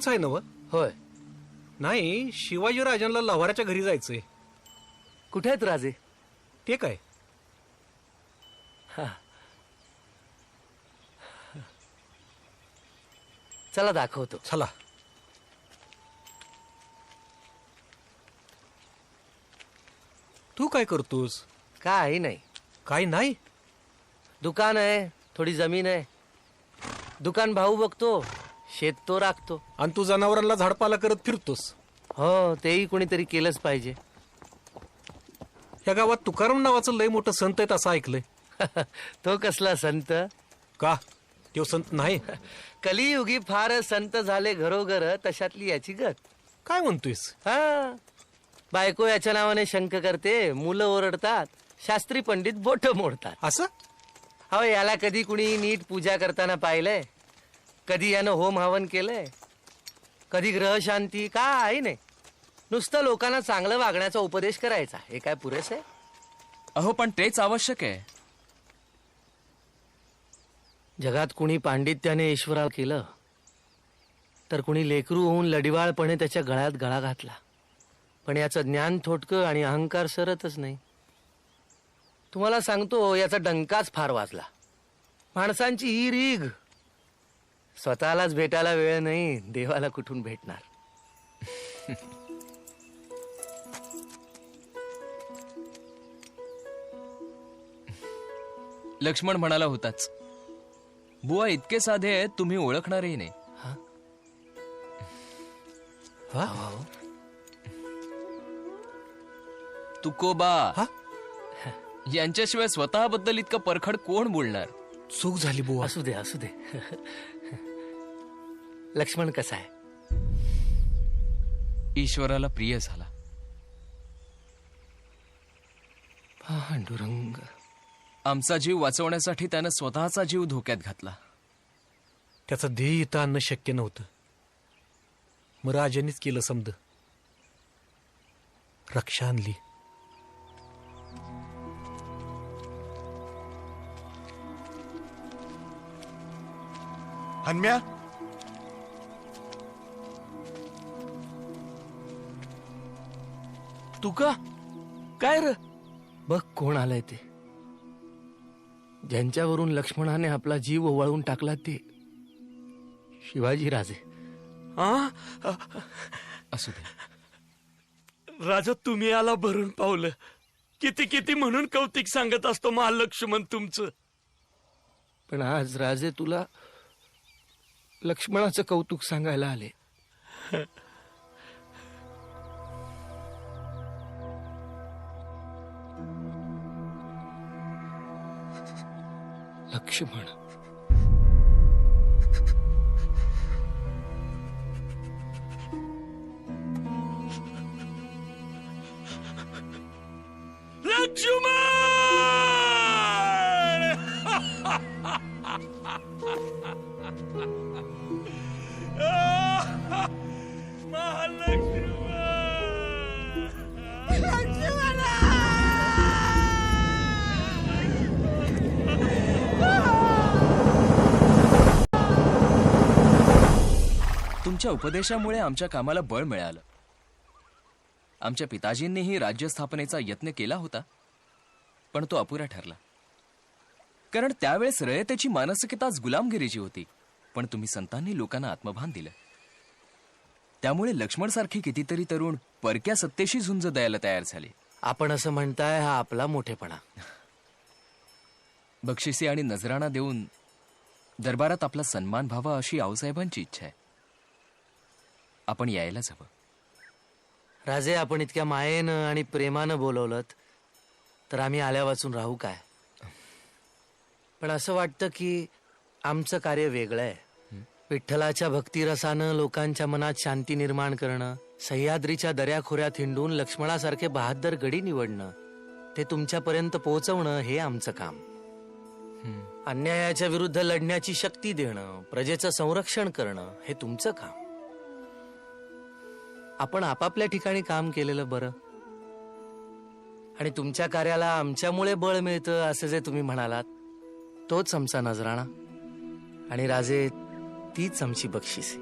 तूच आहे ना व? होय. नाही, शिवाजी राजांना लव्हाराच्या घरी जायचंय. कुठे आहेत राजे? ते काय? चला दाखवतो. चला. तू काय करतोस? काही नाही. काय नाही? दुकान आहे, थोडी जमीन आहे. दुकान भाऊ बघतो, शेत तो राखतो. आणि तू जनावरांना झाडपाला करत फिरतोस. हो, तेही कोणीतरी केलंच पाहिजे. या गावात तुकाराम नावाचं लय मोठं संत आहेत असं ऐकलंय. तो कसला संत? का? तो संत नाही? कलियुगी फार संत झाले घरोघर, तशातली याची गत. काय म्हणतोयस? हा, बायको याच्या नावाने शंक करते, मुलं ओरडतात, शास्त्री पंडित बोट मोडतात. असं? हो, याला कधी कुणी नीट पूजा करताना पाहिलंय? कधी यानं होम हवन केलंय? कधी ग्रह शांती? काय नाही. नुसतं लोकांना चांगलं वागण्याचा उपदेश करायचा, हे काय पुरेस आहे? अहो, पण तेच आवश्यक आहे. जगात कुणी पांडित्याने ईश्वराला केलं, तर कुणी लेकरू होऊन लडिवाळपणे त्याच्या गळ्यात गळा घातला. पण याचं ज्ञान थोडकं आणि अहंकार सरतच नाही. तुम्हाला सांगतो, याचा डंकाच फार वाजला. माणसांची ही रीघ. स्वतःलाच भेटायला वेळ नाही, देवाला कुठून भेटणार? लक्ष्मण म्हणाला होताच, बुवा इतके साधे आहेत तुम्ही ओळखणारही नाही. तुकोबा यांच्याशिवाय स्वतःबद्दल इतकं परखड कोण बोलणार? चूक झाली बुवा. असू दे, असू दे. लक्ष्मण कसा आहे? ईश्वराला प्रिय झाला. पांडुरंग. आमचा जीव वाचवण्यासाठी त्यानं स्वतःचा जीव धोक्यात घातला. त्याचं ध्येय इथं आणणं शक्य नव्हतं. मग राजांनीच केलं समद. रक्षा आणली. हन्म्या, तू का? काय र? बघ कोण आलंय ते. ज्यांच्यावरून लक्ष्मणाने आपला जीव ओवाळून टाकला ते शिवाजी राजे. असू दे. राजा, तुम्ही आला भरून पावलं. किती किती म्हणून कौतिक सांगत असतो महालक्ष्मण तुमचं. पण आज राजे तुला लक्ष्मणाचं कौतुक सांगायला आले. लक्ष्मण. तुमच्या उपदेशामुळे आमच्या कामाला बळ मिळालं. आमच्या पिताजींनीही राज्य स्थापनेचा यत्न केला होता, पण तो अपुरा ठरला. कारण त्यावेळेस रयतेची मानसिकताच गुलामगिरीची होती. पण तुम्ही संतांनी लोकांना आत्मभान दिलं. त्यामुळे लक्ष्मणसारखे कितीतरी तरुण परक्या सत्तेशी झुंज द्यायला तयार झाले. आपण असं म्हणताय हा आपला मोठेपणा. बक्षिसी आणि नजराणा देऊन दरबारात आपला सन्मान व्हावा अशी आऊसाहेबांची इच्छा आहे. आपण यायलाच हवं. राजे, आपण इतक्या मायेनं आणि प्रेमानं बोलवलत तर आम्ही आल्या वाचून राहू काय? पण असं वाटतं की आमचं कार्य वेगळं आहे. विठ्ठलाच्या भक्तिरसानं लोकांच्या मनात शांती निर्माण करणं, सह्याद्रीच्या दऱ्याखोऱ्यात हिंडून लक्ष्मणासारखे बहादर गडी निवडणं, ते तुमच्यापर्यंत पोहोचवणं हे आमचं काम. अन्यायाच्या विरुद्ध लढण्याची शक्ती देणं, प्रजेचं संरक्षण करणं हे तुमचं काम. आपण आपापल्या ठिकाणी काम केलेलं बरं. आणि तुमच्या कार्याला आमच्यामुळे बळ मिळतं असं जे तुम्ही म्हणालात, तोच आमचा नजराणा. आणि राजे, तीच आमची बक्षिसी.